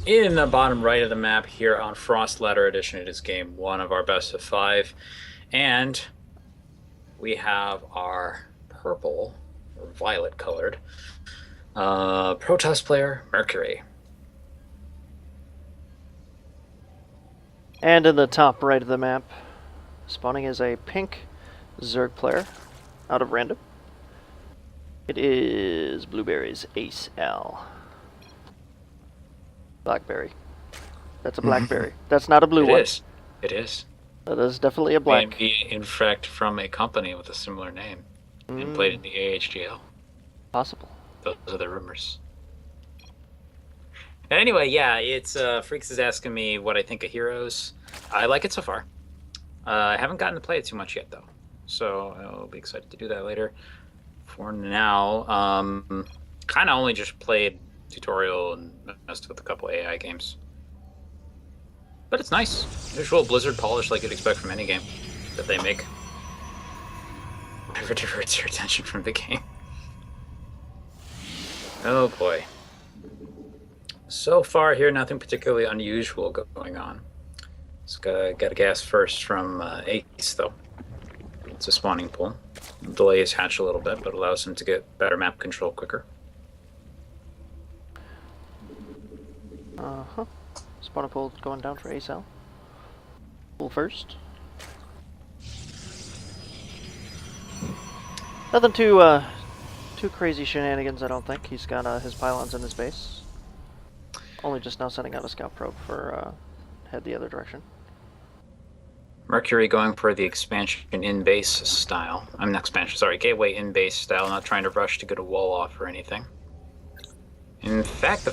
In the bottom right of the map here on Frost Ladder Edition, it is game one of our best of five. And we have our purple or violet colored Protoss player, Mercury. And in the top right of the map, spawning is a pink Zerg player out of random. It is Blueberry's AceAl. Blackberry. That's a blackberry. That's not a blue It one. is. It is. That is definitely a black. Maybe, in fact, from a company with a similar name and played in the AHGL. Possible. Those are the rumors. Anyway, yeah, it's Freaks is asking me what I think of Heroes. I like it so far. I haven't gotten to play it too much yet, though, so I'll be excited to do that later. For now, kind of only just played tutorial and messed with a couple AI games. But it's nice. Visual Blizzard polish like you'd expect from any game that they make. Whatever diverts your attention from the game. Oh boy. So far here, nothing particularly unusual going on. Just got a gas first from Ace, though. It's a spawning pool. Delay his hatch a little bit, but allows him to get better map control quicker. Uh-huh. Spawner pool going down for AceAl. Pool first. Nothing too crazy shenanigans, I don't think. He's got his pylons in his base. Only just now sending out a scout probe for head the other direction. Mercury going for the expansion in base style. I'm not expansion, sorry, gateway in base style, not trying to rush to get a wall off or anything. In fact,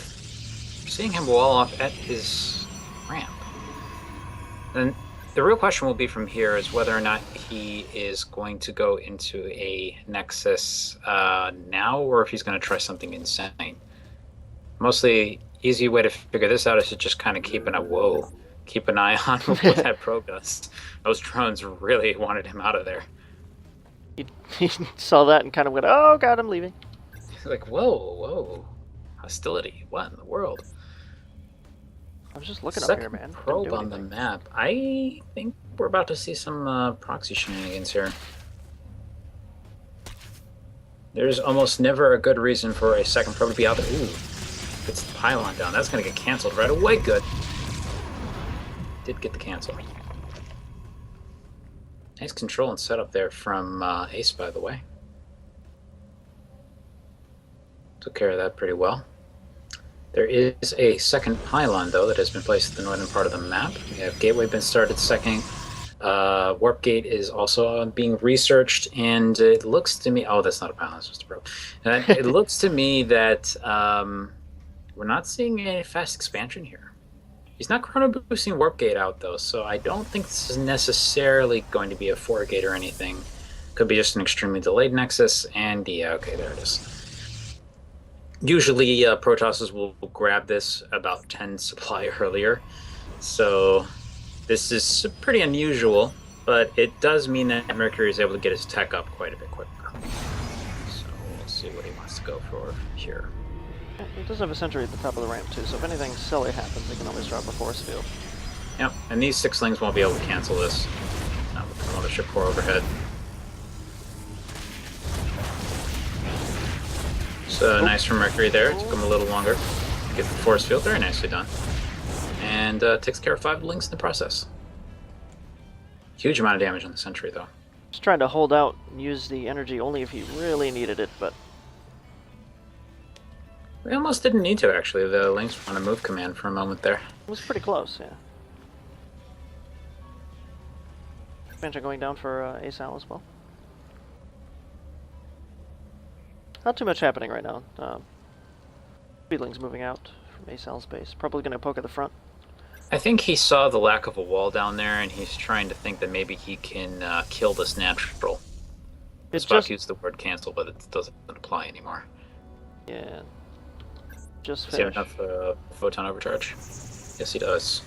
seeing him wall off at his ramp. And the real question will be from here is whether or not he is going to go into a Nexus now, or if he's going to try something insane. Mostly, easy way to figure this out is to just kind of keep an eye on what that probe does. Those drones really wanted him out of there. He saw that and kind of went, "Oh God, I'm leaving." He's like, whoa, hostility! What in the world? I was just looking Second up here, man. probe on the map. I think we're about to see some proxy shenanigans here. There's almost never a good reason for a second probe to be out there. Ooh, gets the pylon down. That's going to get canceled right away. Good. Did get the cancel. Nice control and setup there from Ace, by the way. Took care of that pretty well. There is a second pylon, though, that has been placed at the northern part of the map. We have gateway been started second. Warp gate is also being researched, and it looks to me... Oh, that's not a pylon, it's just a probe. It looks to me that we're not seeing a fast expansion here. He's not chrono boosting warp gate out, though, so I don't think this is necessarily going to be a 4-gate or anything. Could be just an extremely delayed Nexus, and yeah, okay, there it is. Usually, Protosses will grab this about 10 supply earlier, so this is pretty unusual, but it does mean that Mercury is able to get his tech up quite a bit quicker. So we'll see what he wants to go for here. He does have a sentry at the top of the ramp, too, so if anything silly happens, he can always drop a force field. Yep, and these 6-lings won't be able to cancel this with the mothership core overhead. So nice from Mercury there. It took him a little longer to get the force field. Very nicely done. And takes care of 5 links in the process. Huge amount of damage on the sentry, though. Just trying to hold out and use the energy only if he really needed it, but... We almost didn't need to, actually. The links were on a move command for a moment there. It was pretty close, yeah. Expansion going down for AceAl as well. Not too much happening right now. Speedling's moving out from AceAl's base. Probably going to poke at the front. I think he saw the lack of a wall down there, and he's trying to think that maybe he can kill this natural. Spock used the word cancel, but it doesn't apply anymore. Yeah. Just does he have enough photon overcharge? Yes, he does.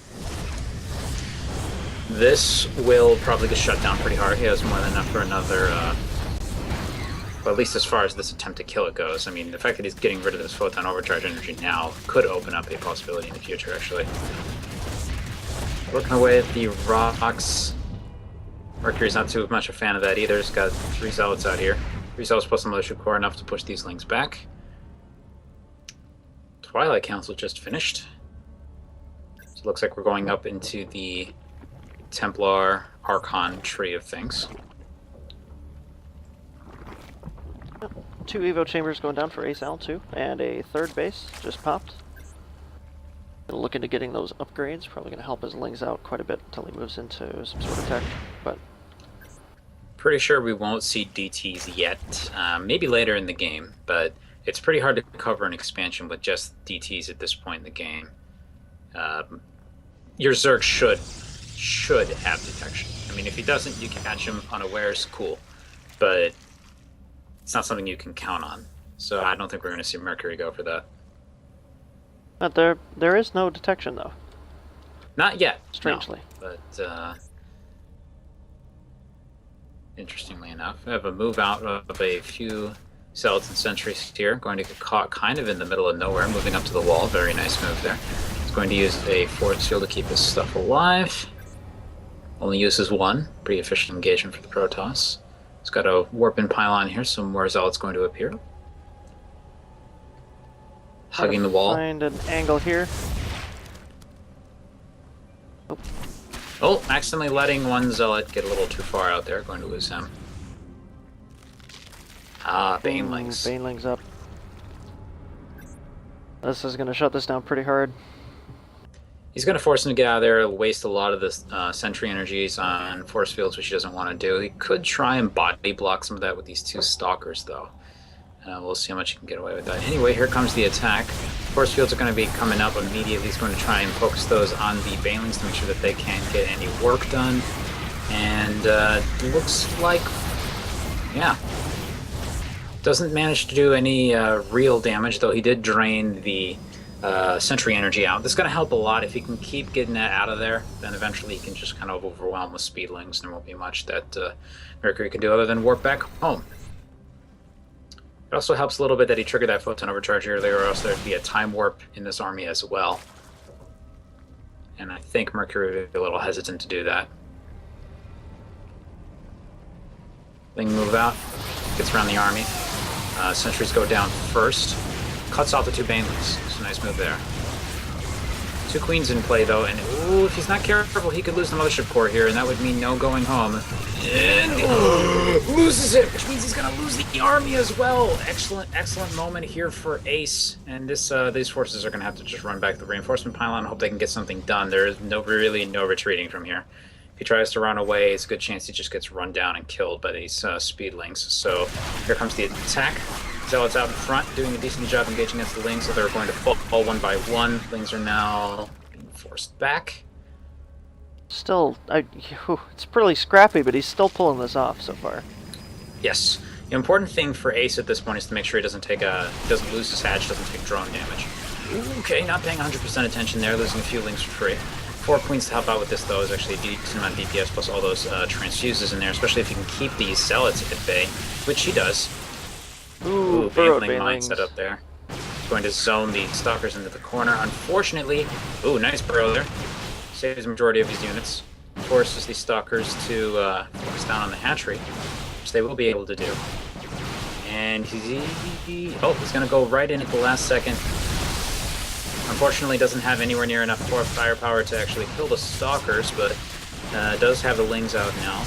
This will probably get shut down pretty hard. He has more than enough for another Well, at least as far as this attempt to kill it goes. I mean, the fact that he's getting rid of this photon overcharge energy now could open up a possibility in the future, actually. Working away at the rocks. Mercury's not too much a fan of that either. He's got 3 zealots out here. 3 zealots plus a militia core, enough to push these lings back. Twilight Council just finished. So it looks like we're going up into the Templar Archon tree of things. 2 Evo chambers going down for AceAl too, and a 3rd base just popped. Gonna look into getting those upgrades. Probably gonna help his lings out quite a bit until he moves into some sort of tech. But pretty sure we won't see DTs yet. Maybe later in the game, but it's pretty hard to cover an expansion with just DTs at this point in the game. Your Zerg should have detection. I mean, if he doesn't, you can catch him unawares, cool. But it's not something you can count on. So I don't think we're going to see Mercury go for that. But there is no detection though. Not yet. Strangely. No, but interestingly enough, I have a move out of a few zealots and sentries here. Going to get caught kind of in the middle of nowhere, moving up to the wall. Very nice move there. He's going to use a force field to keep his stuff alive. Only uses 1. Pretty efficient engagement for the Protoss. He's got a warp-in pylon here, so more zealots going to appear. Hugging the wall. Find an angle here. Oh, accidentally letting one zealot get a little too far out there. Going to lose him. Ah, Banelings. Banelings up. This is going to shut this down pretty hard. He's going to force him to get out of there, waste a lot of the sentry energies on force fields, which he doesn't want to do. He could try and body block some of that with these 2 stalkers, though. We'll see how much he can get away with that. Anyway, here comes the attack. Force fields are going to be coming up immediately. He's going to try and focus those on the Banelings to make sure that they can't get any work done. And looks like, yeah, doesn't manage to do any real damage, though he did drain the sentry energy out. This is going to help a lot. If he can keep getting that out of there, then eventually he can just kind of overwhelm with speedlings, and there won't be much that Mercury can do other than warp back home. It also helps a little bit that he triggered that photon overcharge earlier, or else there'd be a time warp in this army as well. And I think Mercury would be a little hesitant to do that. Ling move out, gets around the army. Sentries go down first. Cuts off the 2 Banelings. It's a nice move there. 2 Queens in play, though, and ooh, if he's not careful, he could lose the Mothership Core here, and that would mean no going home. And loses it, which means he's going to lose the army as well. Excellent moment here for Ace, and these forces are going to have to just run back the reinforcement pylon, hope they can get something done. There is really no retreating from here. If he tries to run away, it's a good chance he just gets run down and killed by these speedlings. So here comes the attack. Zealots out in front, doing a decent job engaging against the Lings, so they're going to fall 1 by 1. Lings are now being forced back. Still, it's pretty scrappy, but he's still pulling this off so far. Yes. The important thing for Ace at this point is to make sure he doesn't lose his hatch, doesn't take drone damage. Okay, not paying 100% attention there, losing a few Lings for free. 4 Queens to help out with this, though, is actually a decent amount of DPS, plus all those transfuses in there, especially if you can keep these Zealots at bay, which he does. Ooh, Baneling mine set up there. Going to zone the Stalkers into the corner. Unfortunately, ooh, nice burrow there. Saves the majority of his units. Forces the Stalkers to focus down on the hatchery, which they will be able to do. And he's going to go right in at the last second. Unfortunately, doesn't have anywhere near enough firepower to actually kill the Stalkers, but does have the Lings out now.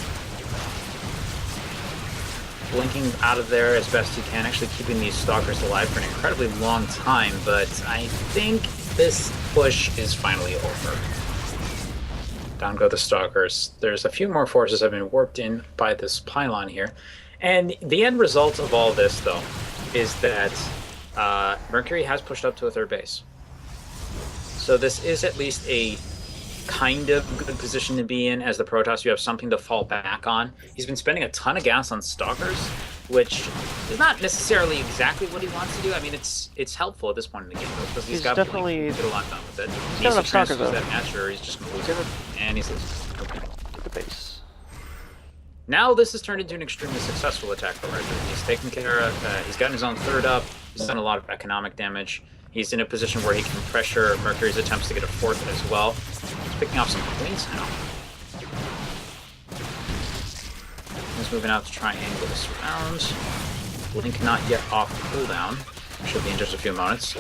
Blinking out of there as best he can, actually keeping these Stalkers alive for an incredibly long time, but I think this push is finally over. Down go the Stalkers. There's a few more forces that have been warped in by this pylon here. And the end result of all this, though, is that Mercury has pushed up to a 3rd base. So this is at least a kind of good position to be in as the Protoss. You have something to fall back on. He's been spending a ton of gas on Stalkers, which is not necessarily exactly what he wants to do. I mean, it's helpful at this point in the game, though, because he's got definitely get a lot done with it. He's got enough Stalkers, though. That match, or he's just going to lose it. And he's losing. Okay. Get the base. Now this has turned into an extremely successful attack for Mercury. He's taken care of, he's gotten his own third up, he's done a lot of economic damage. He's in a position where he can pressure Mercury's attempts to get a fourth as well. He's picking off some queens now. He's moving out to try and angle this round. Blink not yet off cooldown. Should be in just a few moments.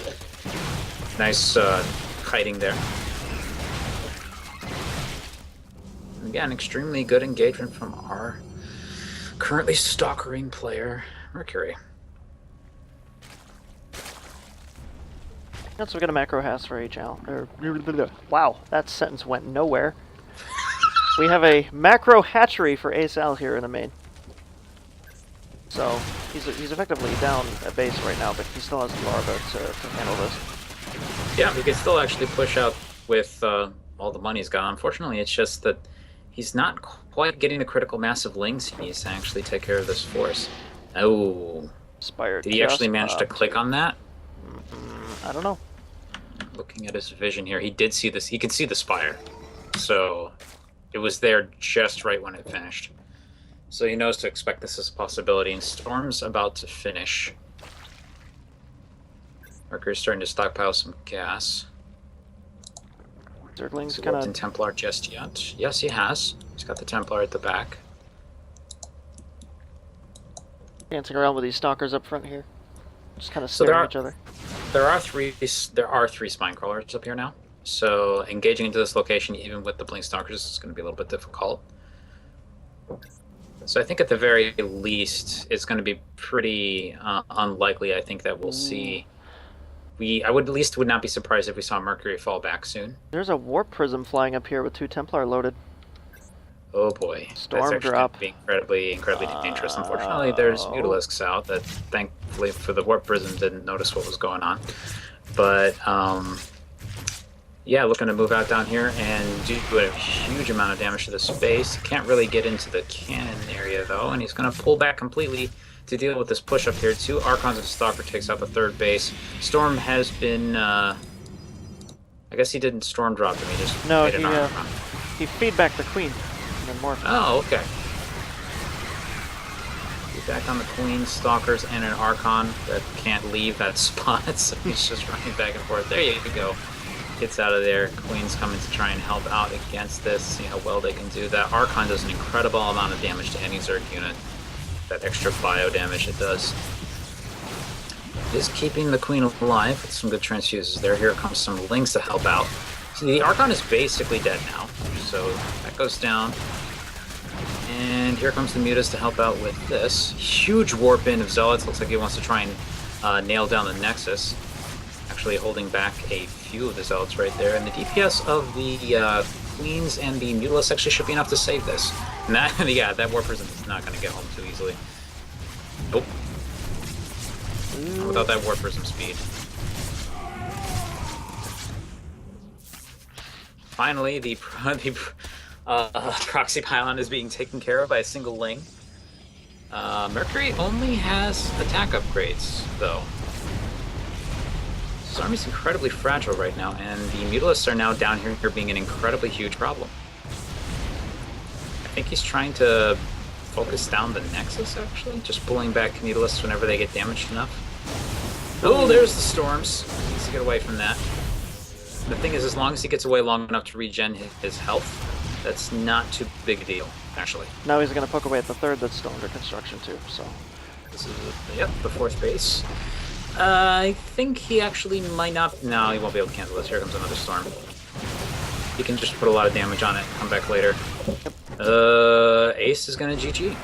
Nice kiting there. Again, extremely good engagement from our currently stalkering player, Mercury. So we got a macro has for AceAl. Wow, that sentence went nowhere. We have a macro hatchery for AceAl here in the main. So he's effectively down at base right now, but he still has larva to handle this. Yeah, he can still actually push out with all the money he's got. Unfortunately, it's just that he's not quite getting the critical mass of lings he needs to actually take care of this force. Oh. Inspired. Did he actually manage to click on that? I don't know. Looking at his vision here, he did see this. He could see the spire. So it was there just right when it finished. So he knows to expect this as a possibility. And Storm's about to finish. Mercury's starting to stockpile some gas. Zergling's kind kind of of Templar just yet. Yes, he has. He's got the Templar at the back. dancing around with these stalkers up front here. Just kind of staring at each other. There are three spine crawlers up here now. So engaging into this location, even with the blink stalkers, is going to be a little bit difficult. So I think at the very least, it's going to be pretty unlikely. I think that we'll see. I would at least would not be surprised if we saw Mercury fall back soon. There's a warp prism flying up here with 2 Templar loaded. Oh boy, Storm that's drop. Being incredibly dangerous. Unfortunately, there's Mutalisks out that, thankfully for the warp prism, didn't notice what was going on. But yeah, looking to move out down here and do a huge amount of damage to the space. Can't really get into the cannon area though, and he's going to pull back completely to deal with this push up here. 2 Archons of Stalker takes out the 3rd base. Storm has been, I guess he didn't storm drop him. He just made an Archon. He feedbacked the Queen and then morphed. Oh, okay. Feedback on the Queen, Stalkers, and an Archon that can't leave that spot, so he's just running back and forth. There you go. Gets out of there. Queen's coming to try and help out against this. See how well they can do that. Archon does an incredible amount of damage to any Zerg unit. That extra bio damage it does. Is keeping the Queen alive with some good transfuses there. Here comes some Lings to help out. See, the Archon is basically dead now, so that goes down. And here comes the Mutas to help out with this. Huge warp in of Zealots. Looks like he wants to try and nail down the Nexus. Actually holding back a few of the Zealots right there. And the DPS of the Queens and the Mutalisks actually should be enough to save this. And that, yeah, that Warp Prism is not going to get home too easily. Nope. Not without that Warp Prism speed. Finally, the proxy pylon is being taken care of by a single Ling. Mercury only has attack upgrades, though. His army's incredibly fragile right now, and the Mutalisks are now down here being an incredibly huge problem. I think he's trying to focus down the Nexus, actually. Just pulling back Mutalisks whenever they get damaged enough. Oh, there's the Storms. He needs to get away from that. The thing is, as long as he gets away long enough to regen his health, that's not too big a deal, actually. Now he's going to poke away at the 3rd that's still under construction, too, so... This is, yep, the 4th base. I think he actually might not... No, he won't be able to cancel this. Here comes another Storm. He can just put a lot of damage on it, come back later. Ace is going to GG.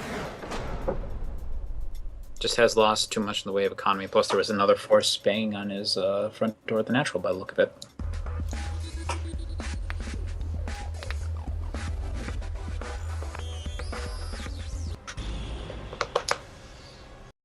Just has lost too much in the way of economy. Plus, there was another force banging on his front door at the natural by the look of it.